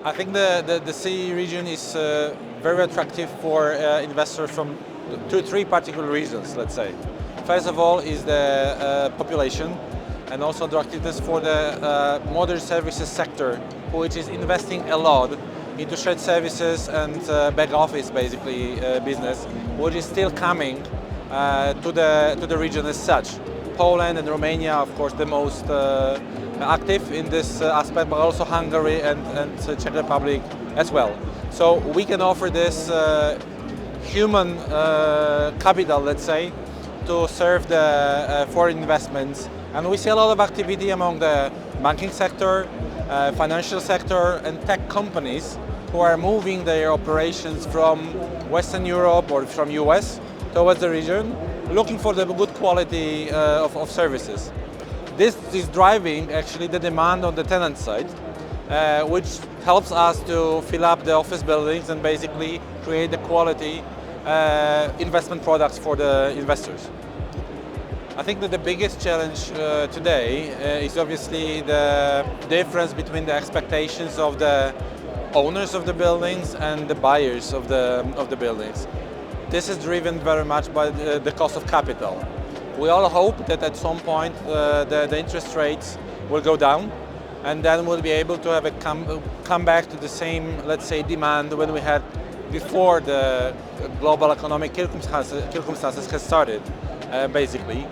I think the CE region is very attractive for investors from three particular reasons, let's say. First of all is the population and also attractiveness for the modern services sector, which is investing a lot into shared services and back office basically business, which is still coming to the region as such. Poland and Romania, of course, the most active in this aspect, but also Hungary and Czech Republic as well. So we can offer this human capital, let's say, to serve the foreign investments. And we see a lot of activity among the banking sector, financial sector and tech companies who are moving their operations from Western Europe or from US towards the region, looking for the good quality of services. This is driving actually the demand on the tenant side, which helps us to fill up the office buildings and basically create the quality investment products for the investors. I think that the biggest challenge today is obviously the difference between the expectations of the owners of the buildings and the buyers of the buildings. This is driven very much by the cost of capital. We all hope that at some point the interest rates will go down, and then we'll be able to have a come back to the same, let's say, demand when we had before the global economic circumstances has started, basically.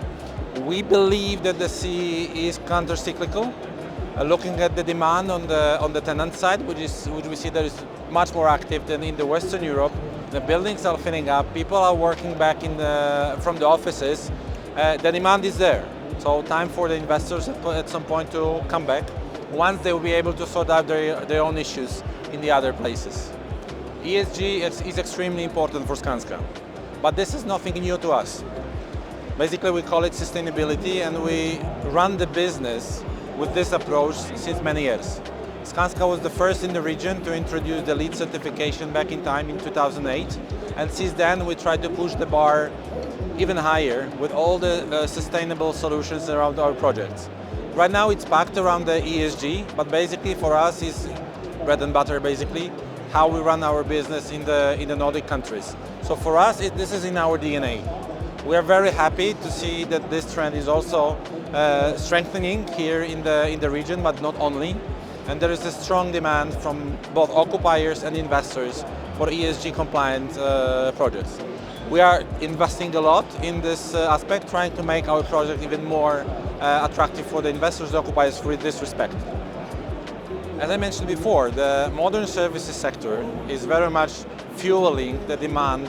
We believe that the CE is counter-cyclical, looking at the demand on the tenant side, which we see that is much more active than in the Western Europe. The buildings are filling up, people are working back from the offices. The demand is there. So time for the investors at some point to come back once they will be able to sort out their own issues in the other places. ESG is extremely important for Skanska, but this is nothing new to us. Basically, we call it sustainability, and we run the business with this approach since many years. Skanska was the first in the region to introduce the LEED certification back in time in 2008, and since then we tried to push the bar even higher with all the sustainable solutions around our projects. Right now it's packed around the ESG, but basically for us is bread and butter, basically how we run our business in the Nordic countries. So for us, this is in our DNA. We are very happy to see that this trend is also strengthening here in the region, but not only. And there is a strong demand from both occupiers and investors for ESG compliant projects. We are investing a lot in this aspect, trying to make our project even more attractive for the investors and occupiers with this respect. As I mentioned before, the modern services sector is very much fueling the demand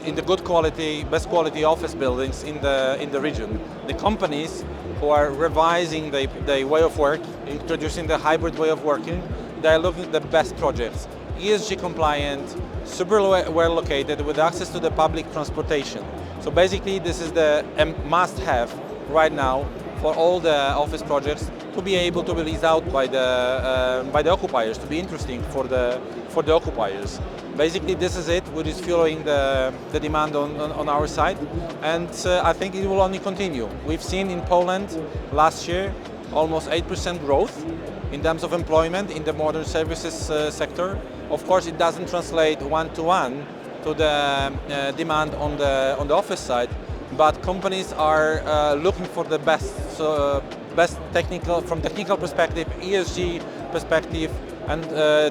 in the good quality, best quality office buildings in the region. The companies who are revising their way of work, introducing the hybrid way of working, they are looking at the best projects. ESG compliant, super well located with access to the public transportation. So basically this is the must-have right now for all the office projects to be able to be leased out by the occupiers, to be interesting for the occupiers. Basically this is it, which is fueling the demand on our side, and I think it will only continue. We've seen in Poland last year almost 8% growth in terms of employment in the modern services sector. Of course, it doesn't translate one-to-one to the demand on the office side, but companies are looking for the best technical, from technical perspective, ESG perspective, and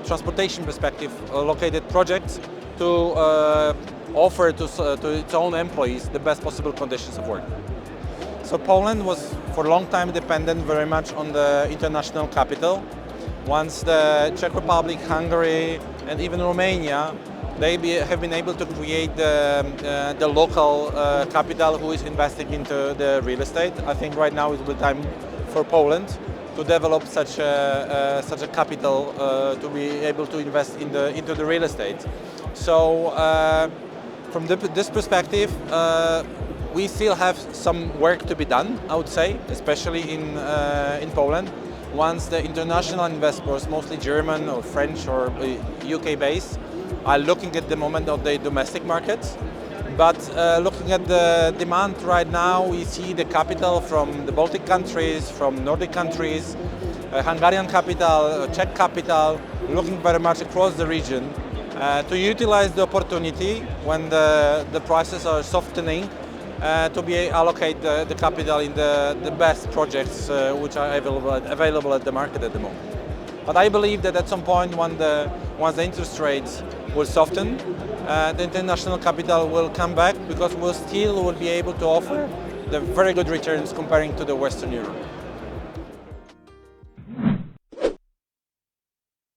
transportation perspective, located projects to offer to its own employees the best possible conditions of work. So Poland was for a long time dependent very much on the international capital. Once the Czech Republic, Hungary, and even Romania, they have been able to create the local capital who is investing into the real estate. I think right now is the time for Poland to develop such a capital to be able to invest into the real estate. So from this perspective, we still have some work to be done, I would say, especially in Poland. Once the international investors, mostly German or French or UK based, are looking at the moment of the domestic markets. But looking at the demand right now, we see the capital from the Baltic countries, from Nordic countries, Hungarian capital, Czech capital, looking very much across the region to utilize the opportunity when the prices are softening to allocate the capital in the best projects which are available at the market at the moment. But I believe that at some point once the interest rates will soften, the international capital will come back because we will be able to offer the very good returns comparing to the Western Europe.